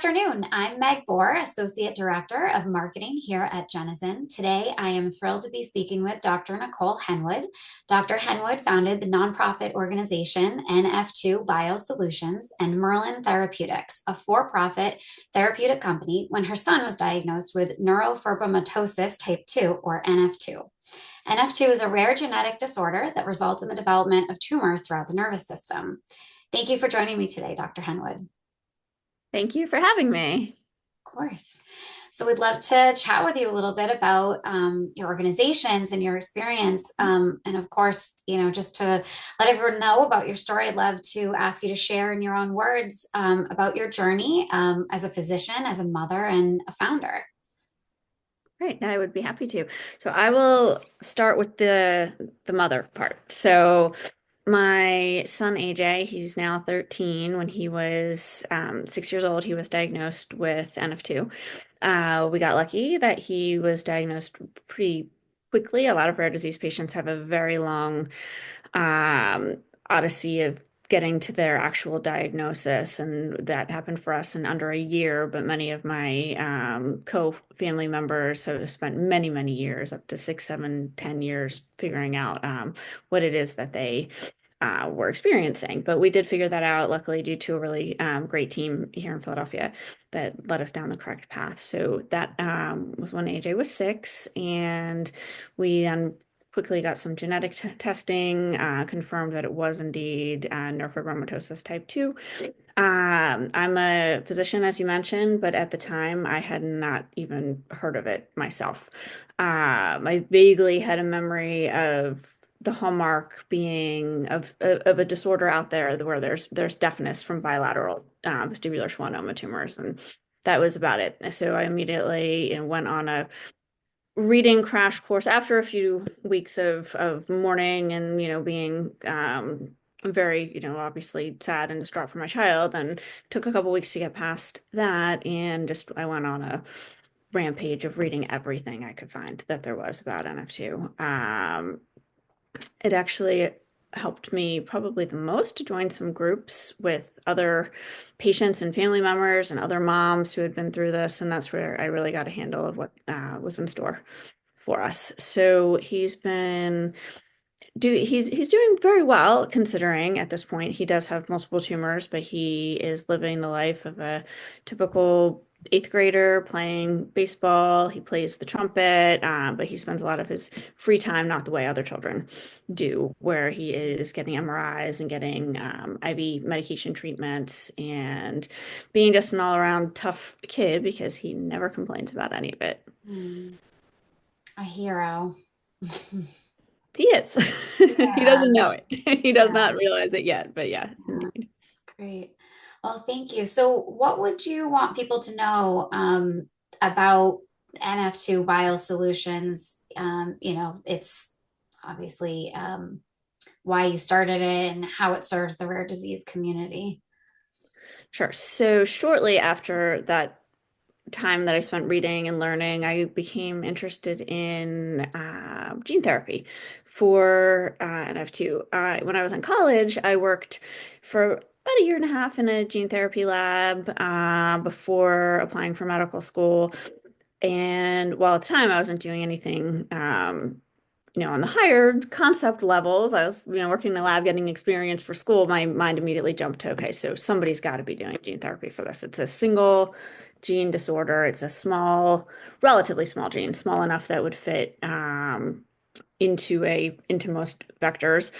afternoon. I'm Meg Bohr, Associate Director of Marketing here at Genezen. Today, I am thrilled to be speaking with Dr. Nicole Henwood. Dr. Henwood founded the nonprofit organization NF2 Biosolutions and Merlin Therapeutics, a for-profit therapeutic company, when her son was diagnosed with neurofibromatosis type 2, or NF2. NF2 is a rare genetic disorder that results in the development of tumors throughout the nervous system. Thank you for joining me today, Dr. Henwood. Thank you for having me. Of course. So we'd love to chat with you a little bit about your organizations and your experience. And of course, just to let everyone know about your story, I'd love to ask you to share in your own words about your journey as a physician, as a mother, and a founder. Great, I would be happy to. So I will start with the mother part. So my son AJ, he's now 13. When he was 6 years old, he was diagnosed with NF2. We got lucky that he was diagnosed pretty quickly. A lot of rare disease patients have a very long um, odyssey of getting to their actual diagnosis, and that happened for us in under a year. But many of my co-family members have spent many, many years, up to 6, 7, 10 years, figuring out what it is that they were experiencing. But we did figure that out, luckily, due to a really great team here in Philadelphia that led us down the correct path. So that was when AJ was 6, and we then quickly got some genetic testing, confirmed that it was indeed neurofibromatosis type 2. I'm a physician, as you mentioned, but at the time I had not even heard of it myself. I vaguely had a memory of the hallmark being of a disorder out there where there's deafness from bilateral vestibular schwannoma tumors, and that was about it. So I immediately went on a reading crash course after a few weeks of mourning and being very obviously sad and distraught for my child, and took a couple weeks to get past that, and just I went on a rampage of reading everything I could find that there was about NF2. It actually helped me probably the most to join some groups with other patients and family members and other moms who had been through this, and that's where I really got a handle of what was in store for us. So he's doing very well, considering at this point he does have multiple tumors, but he is living the life of a typical eighth grader playing baseball. He plays the trumpet, but he spends a lot of his free time not the way other children do, where he is getting MRIs and getting IV medication treatments and being just an all-around tough kid because he never complains about any of it. Hmm, a hero. He is. He Yeah, doesn't know it. He does yeah, not realize it yet, but yeah, yeah. indeed. That's great. Well, thank you. So, what would you want people to know about NF2 Biosolutions? It's obviously why you started it and how it serves the rare disease community. Sure. So shortly after that time that I spent reading and learning, I became interested in gene therapy for NF2. When I was in college, I worked for about a year and a half in a gene therapy lab before applying for medical school. And while at the time I wasn't doing anything, on the higher concept levels, I was, working in the lab, getting experience for school. My mind immediately jumped to, okay, so somebody's got to be doing gene therapy for this. It's a single gene disorder. It's a relatively small gene, small enough that would fit into most vectors.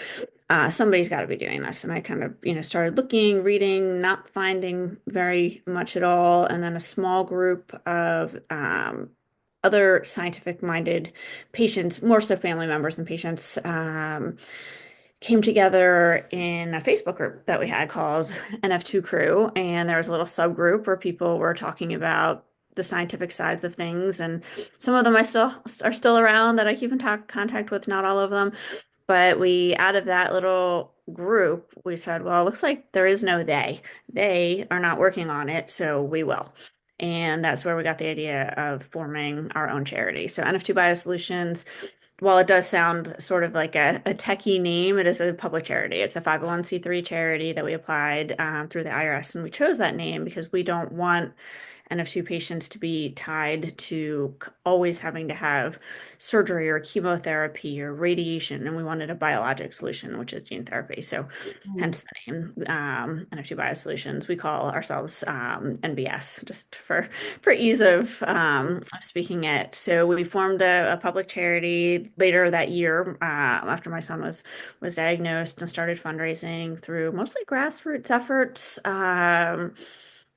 Somebody's got to be doing this. And I kind of, started looking, reading, not finding very much at all. And then a small group of other scientific-minded patients, more so family members and patients, came together in a Facebook group that we had called NF2 Crew. And there was a little subgroup where people were talking about the scientific sides of things. And some of them are still around that I keep in contact with, not all of them. But out of that little group, we said, well, it looks like there is no they. They are not working on it, so we will. And that's where we got the idea of forming our own charity. So NF2 Biosolutions while it does sound sort of like a techie name, it is a public charity. It's a 501(c)(3) charity that we applied through the IRS, and we chose that name because we don't want NF2 patients to be tied to always having to have surgery or chemotherapy or radiation, and we wanted a biologic solution, which is gene therapy. So, Mm, hence the name NF2 Biosolutions. We call ourselves NBS just for ease of speaking it. So we formed a public charity later that year after my son was diagnosed and started fundraising through mostly grassroots efforts.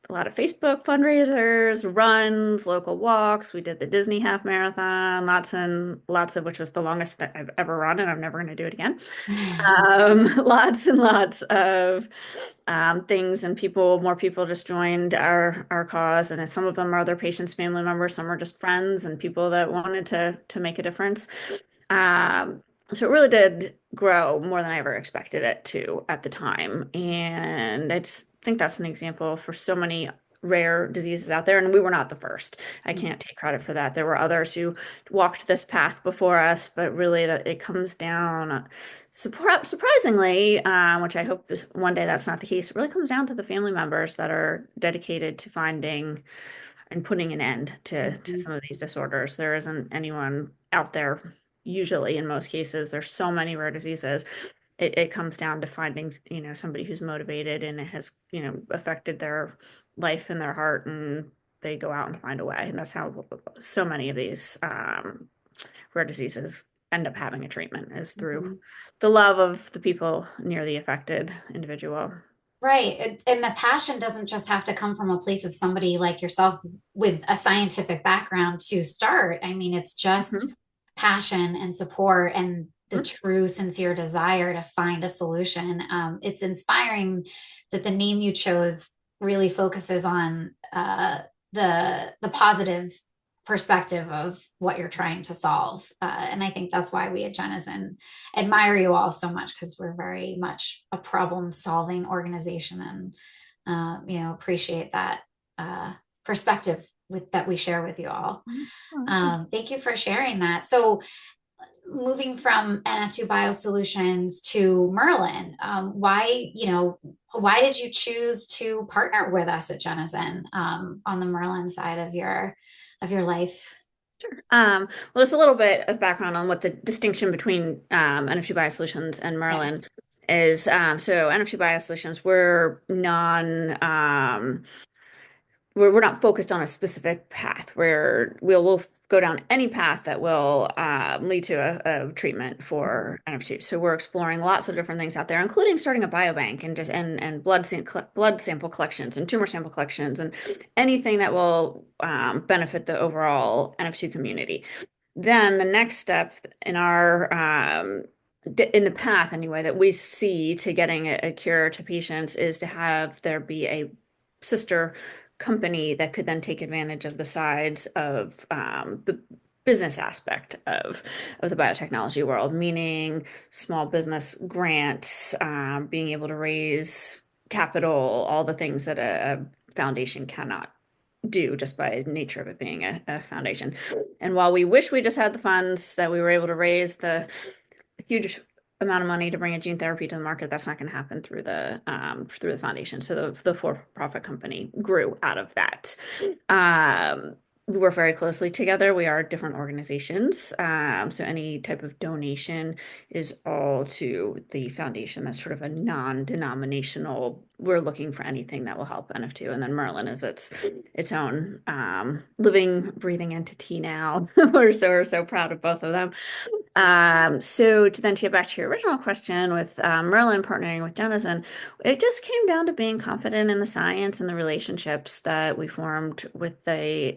A lot of Facebook fundraisers, runs, local walks. We did the Disney half marathon, lots and lots of which was the longest that I've ever run, and I'm never going to do it again. Lots and lots of things, and more people just joined our cause, and some of them are their patients, family members, some are just friends and people that wanted to make a difference. Um, so it really did grow more than I ever expected it to at the time. And I just think that's an example for so many rare diseases out there. And we were not the first. I can't take credit for that. There were others who walked this path before us, but really that it comes down, surprisingly, which I hope one day that's not the case, it really comes down to the family members that are dedicated to finding and putting an end to Mhm, some of these disorders. There isn't anyone out there, usually in most cases, there's so many rare diseases. It comes down to finding, somebody who's motivated and it has, affected their life and their heart, and they go out and find a way. And that's how so many of these rare diseases end up having a treatment is through mhm. the love of the people near the affected individual. Right. And the passion doesn't just have to come from a place of somebody like yourself with a scientific background to start. I mean, it's Mhm. just passion and support and the Mhm. true, sincere desire to find a solution. It's inspiring that the name you chose really focuses on the positive perspective of what you're trying to solve. And I think that's why we at Genezen admire you all so much because we're very much a problem solving organization and appreciate that uh, perspective that we share with you all. Mhm. Thank you for sharing that. So moving from NF2 Biosolutions to Merlin, why did you choose to partner with us at Genezen on the Merlin side of your life? Well, just a little bit of background on what the distinction between NF2 Biosolutions and Yes. Merlin is. So NF2 Biosolutions, we're not focused on a specific path where we'll go down any path that will lead to a treatment for NF2. So we're exploring lots of different things out there, including starting a biobank and just and blood sample collections and tumor sample collections and anything that will benefit the overall NF2 community. Then the next step in our in the path anyway that we see to getting a cure to patients is to have there be a sister company that could then take advantage of the sides of the business aspect of the biotechnology world, meaning small business grants, being able to raise capital, all the things that a foundation cannot do just by nature of it being a foundation. And while we wish we just had the funds that we were able to raise the huge amount of money to bring a gene therapy to the market, that's not going to happen through the foundation. So the for-profit company grew out of that. We work very closely together. We are different organizations. So any type of donation is all to the foundation. That's sort of a non-denominational. We're looking for anything that will help NF2. And then Merlin is its own living, breathing entity now. We're so proud of both of them. So to get back to your original question with Merlin partnering with Genezen, it just came down to being confident in the science and the relationships that we formed with the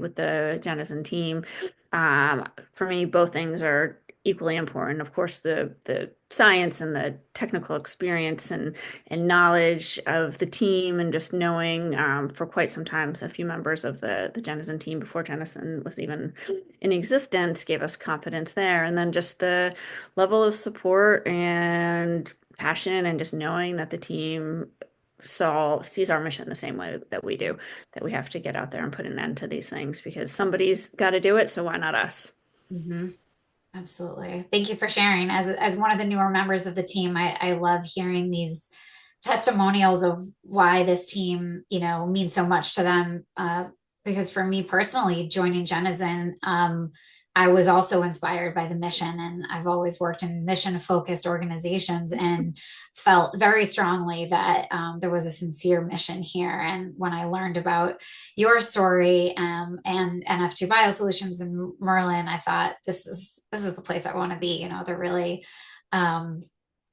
Genezen team. For me, both things are equally important. Of course, the science and the technical experience and knowledge of the team, and just knowing for quite some time, so a few members of the Genezen team before Genezen was even in existence gave us confidence there. And then just the level of support and passion, and just knowing that the team sees our mission the same way that we do, that we have to get out there and put an end to these things because somebody's got to do it, so why not us? Mm-hmm. Absolutely. Thank you for sharing. As one of the newer members of the team, I love hearing these testimonials of why this team, means so much to them. Because for me personally, joining Genezen, I was also inspired by the mission, and I've always worked in mission-focused organizations and felt very strongly that there was a sincere mission here. And when I learned about your story and NF2 Biosolutions and Merlin, I thought this is the place I want to be. They're really, um,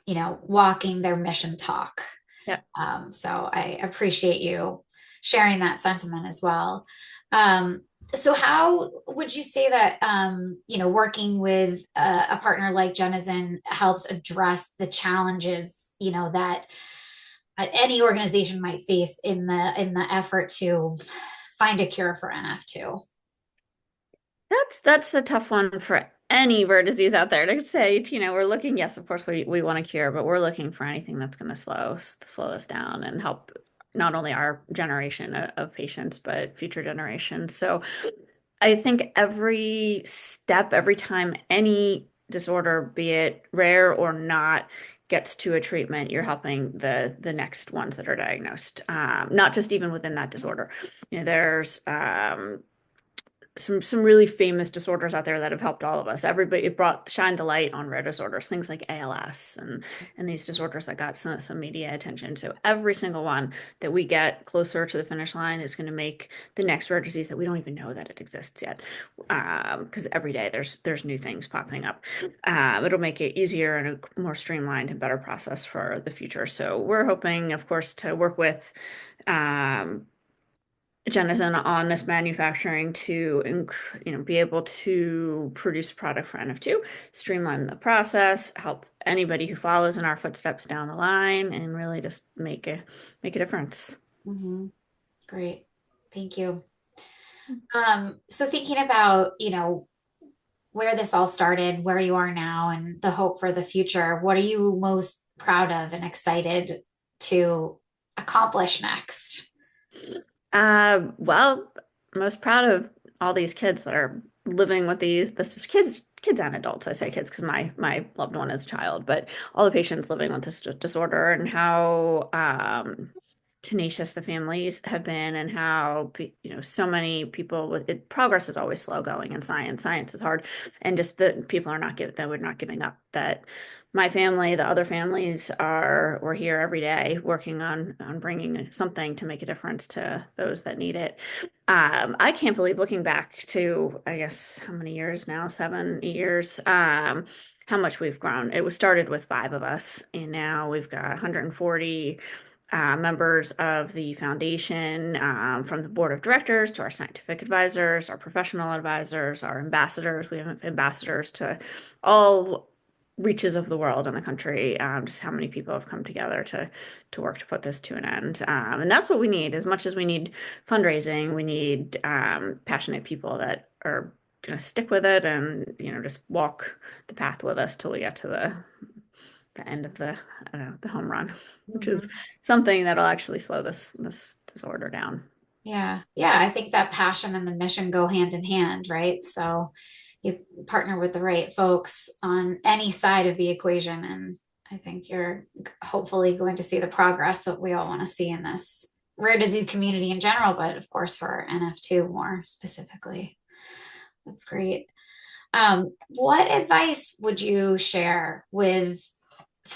walking their mission talk. Yeah. So I appreciate you sharing that sentiment as well. Um, so how would you say that, working with a partner like Genezen helps address the challenges, that any organization might face in the effort to find a cure for NF2? That's a tough one for any rare disease out there to say, we're looking, yes, of course we want a cure, but we're looking for anything that's going to slow us down and help not only our generation of patients, but future generations. So I think every step, every time any disorder, be it rare or not, gets to a treatment, you're helping the next ones that are diagnosed. Not just even within that disorder. There's some really famous disorders out there that have helped all of us. Everybody, it brought shined the light on rare disorders, things like ALS and these disorders that got some media attention. So every single one that we get closer to the finish line is going to make the next rare disease that we don't even know that it exists yet, because every day there's new things popping up. It'll make it easier and a more streamlined and better process for the future. So we're hoping, of course, to work with. Genezen on this manufacturing to, be able to produce a product for NF2, streamline the process, help anybody who follows in our footsteps down the line, and really just make a difference. Mm-hmm. Great. Thank you. So thinking about, where this all started, where you are now, and the hope for the future, what are you most proud of and excited to accomplish next? Well, most proud of all these kids that are living with this is kids and adults. I say kids because my loved one is a child, but all the patients living with this disorder and how tenacious the families have been and how so many people with it, progress is always slow going in science. Science is hard, and just that people are not giving that we're not giving up. That my family, the other families we're here every day working on bringing something to make a difference to those that need it. I can't believe looking back to, I guess, how many years now, 7, 8 years, how much we've grown. It was started with 5 of us, and now we've got 140 members of the foundation, from the board of directors to our scientific advisors, our professional advisors, our ambassadors. We have ambassadors to all reaches of the world and the country. Just how many people have come together to work to put this to an end. And that's what we need. As much as we need fundraising, we need passionate people that are going to stick with it and just walk the path with us till we get to the end of I don't know, the home run, which is Mhm. something that'll actually slow this disorder down. Yeah. Yeah. I think that passion and the mission go hand in hand, right? So you partner with the right folks on any side of the equation, and I think you're hopefully going to see the progress that we all want to see in this rare disease community in general, but of course for NF2 more specifically. That's great. What advice would you share with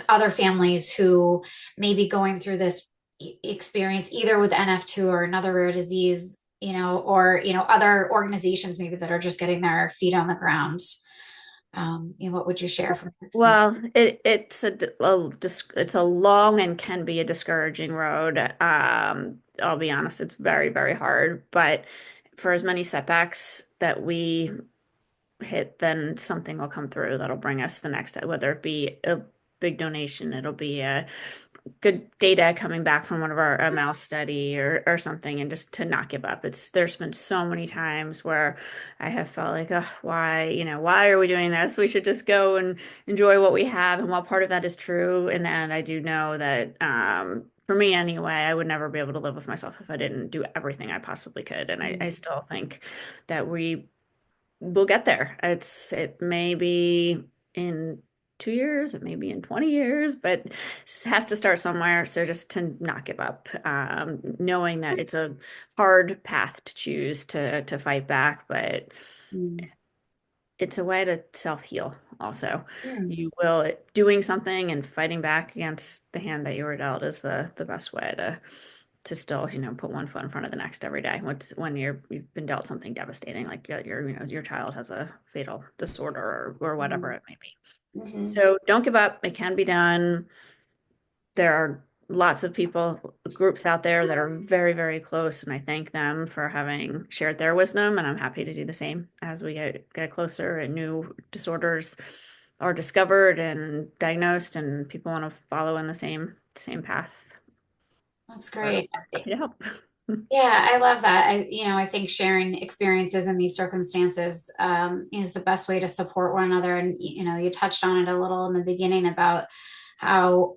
other families who may be going through this experience either with NF2 or another rare disease, or other organizations maybe that are just getting their feet on the ground? What would you share from your experience? Well, it's a long and can be a discouraging road. I'll be honest, it's very, very hard. But for as many setbacks that we hit, then something will come through that'll bring us the next, whether it be a big donation, it'll be a good data coming back from one of our a mouse study or something, and just to not give up. There's been so many times where I have felt like, oh, why are we doing this? We should just go and enjoy what we have. And while part of that is true, in the end, I do know that for me anyway, I would never be able to live with myself if I didn't do everything I possibly could. And I still think that we we'll get there. It may be in 2 years, it may be in 20 years, but it has to start somewhere. So just to not give up, knowing that it's a hard path to choose to fight back, but Mm. it's a way to self-heal also. Mm. You will doing something and fighting back against the hand that you were dealt is the best way to still, put one foot in front of the next every day. When you've been dealt something devastating, like your child has a fatal disorder or whatever Mm. it may be. Mhm. So don't give up. It can be done. There are lots of people, groups out there that are very, very close, and I thank them for having shared their wisdom, and I'm happy to do the same as we get closer and new disorders are discovered and diagnosed, and people want to follow in the same path. That's We're great. happy to help. Yeah, I love that. I think sharing experiences in these circumstances is the best way to support one another. And you touched on it a little in the beginning about how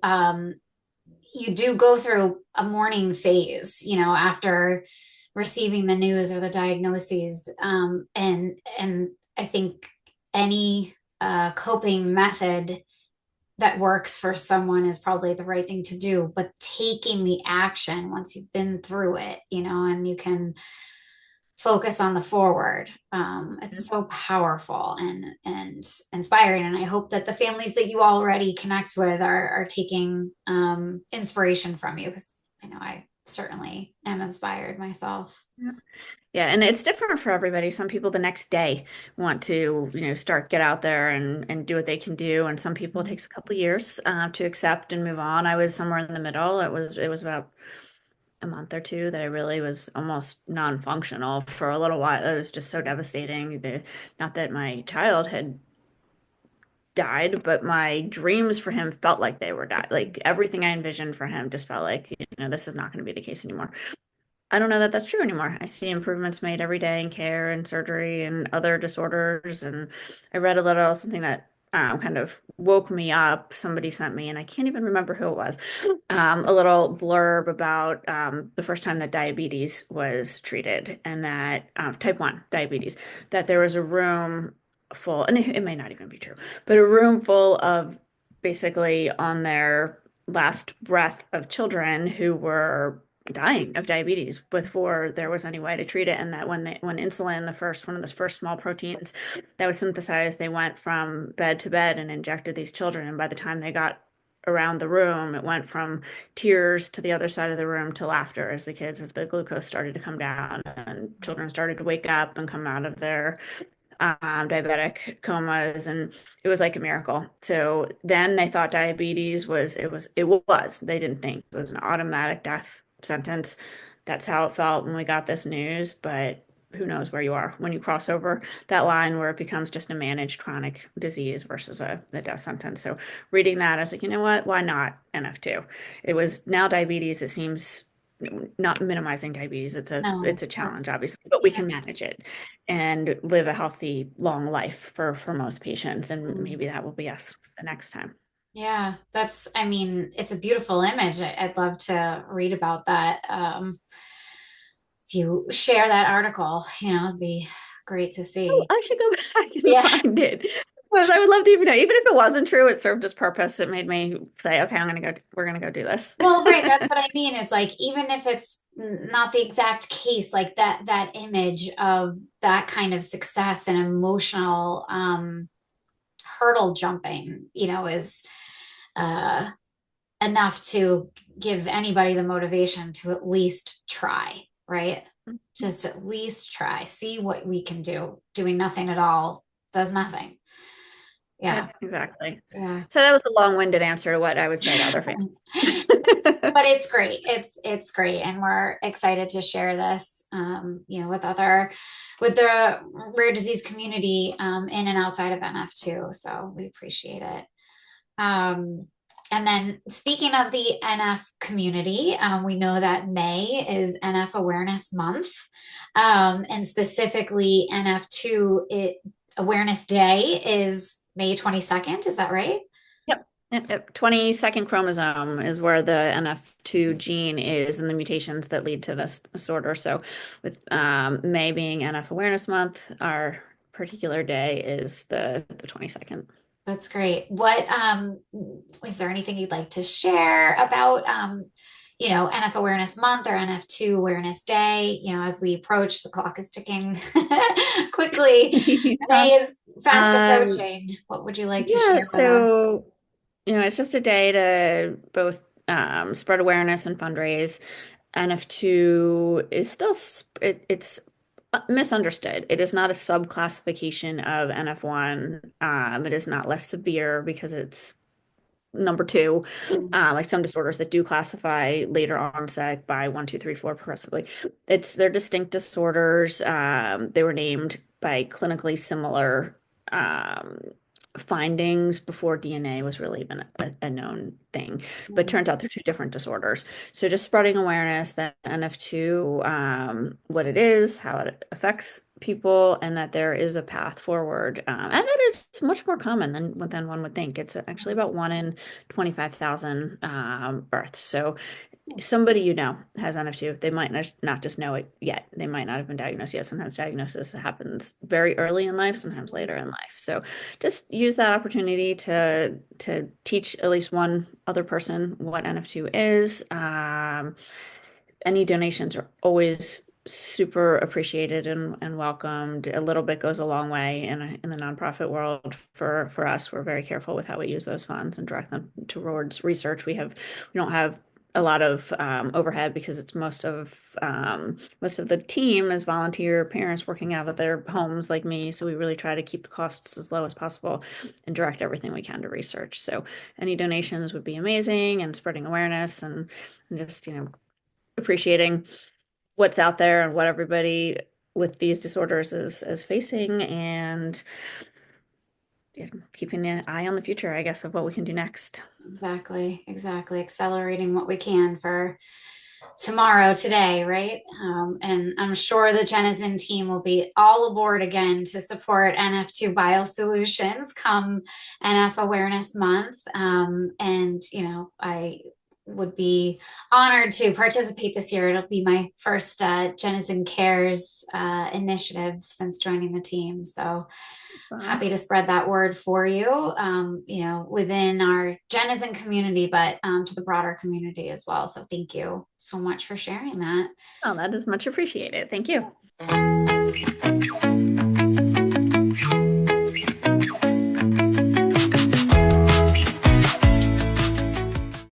you do go through a mourning phase, after receiving the news or the diagnoses, and I think any coping method that works for someone is probably the right thing to do, but taking the action once you've been through it, and you can focus on the forward. It's so powerful and inspiring, and I hope that the families that you already connect with are taking inspiration from you, because I know I certainly am inspired myself. Yeah. Yeah, and it's different for everybody. Some people the next day want to, get out there and do what they can do, and some people it takes a couple years to accept and move on. I was somewhere in the middle. It was about a month or two that I really was almost non-functional for a little while. It was just so devastating. Not that my child had died, but my dreams for him felt like they were died. Like everything I envisioned for him just felt like, this is not going to be the case anymore. I don't know that that's true anymore. I see improvements made every day in care and surgery and other disorders. And I read a little something that kind of woke me up. Somebody sent me, and I can't even remember who it was, a little blurb about the first time that diabetes was treated, and that type 1 diabetes, that there was a room full, and it may not even be true, but a room full of basically on their last breath of children who were dying of diabetes before there was any way to treat it, and that when insulin, one of the first small proteins that would synthesize, they went from bed to bed and injected these children, and by the time they got around the room, it went from tears to the other side of the room to laughter as the glucose started to come down and children started to wake up and come out of their diabetic comas, and it was like a miracle. So then they thought diabetes was they didn't think it was an automatic death sentence. That's how it felt when we got this news, but who knows where you are when you cross over that line where it becomes just a managed chronic disease versus a death sentence. So reading that, I was like, you know what? Why not NF2? It was now diabetes. It seems not minimizing diabetes. It's No, a challenge, that's obviously, but we yeah. can manage it and live a healthy, long life for most patients. And Mm. maybe that will be us the next time. Yeah, I mean, it's a beautiful image. I'd love to read about that. If you share that article, it'd be great to Oh, see. I should go back and Yeah. find it. But I would love to even know, even if it wasn't true, it served its purpose. It made me say, okay, we're gonna go do this. Well, right. That's what I mean is like, even if it's not the exact case, like that image of that kind of success and emotional hurdle jumping, is uh, enough to give anybody the motivation to at least try, right? Just at least try, see what we can do. Doing nothing at all does nothing. Yeah. Yeah, exactly. Yeah. So that was a long-winded answer to what I would say to other families. But it's great. It's great, and we're excited to share this, with the rare disease community, in and outside of NF2. So we appreciate it. Um, and then speaking of the NF community, we know that May is NF Awareness Month, and specifically Awareness Day is May 22nd. Is that right? Yep. Yep. 22nd chromosome is where the NF2 gene is and the mutations that lead to this disorder. So with May being NF Awareness Month, our particular day is the 22nd. That's great. What is there anything you'd like to share about NF Awareness Month or NF2 Awareness Day? As we approach, the clock is ticking quickly. Yeah. May is fast Um, approaching. What would you like to yeah, share with us? so it's just a day to both spread awareness and fundraise. NF2 is still it's misunderstood. It is not a subclassification of NF1. It is not less severe because it's number two, like some disorders that do classify later onset by one, two, three, four progressively. They're distinct disorders. They were named by clinically similar findings before DNA was really even a known thing. But it turns out they're two different disorders. So just spreading awareness that NF2, what it is, how it affects people, and that there is a path forward, and that it's much more common than one would think. It's actually about 1 in 25,000 births. So somebody has NF2. They might not just know it yet. They might not have been diagnosed yet. Sometimes diagnosis happens very early in life, sometimes later in life. So just use that opportunity to teach at least one other person what NF2 is. Any donations are always super appreciated and welcomed. A little bit goes a long way in the nonprofit world for us. We're very careful with how we use those funds and direct them towards research. We don't have a lot of overhead because it's most of the team is volunteer parents working out of their homes like me. So we really try to keep the costs as low as possible and direct everything we can to research. So any donations would be amazing, and spreading awareness and just appreciating what's out there and what everybody with these disorders is facing, and keeping an eye on the future, I guess, of what we can do next. Exactly, exactly. Accelerating what we can for tomorrow, today, right? And I'm sure the Genezen team will be all aboard again to support NF2 Biosolutions come NF Awareness Month. I would be honored to participate this year. It'll be my first Genezen Cares initiative since joining the team. So Fun. happy to spread that word for you, within our Genezen community, but to the broader community as well. So thank you so much for sharing that. Oh, that is much appreciated. Thank you.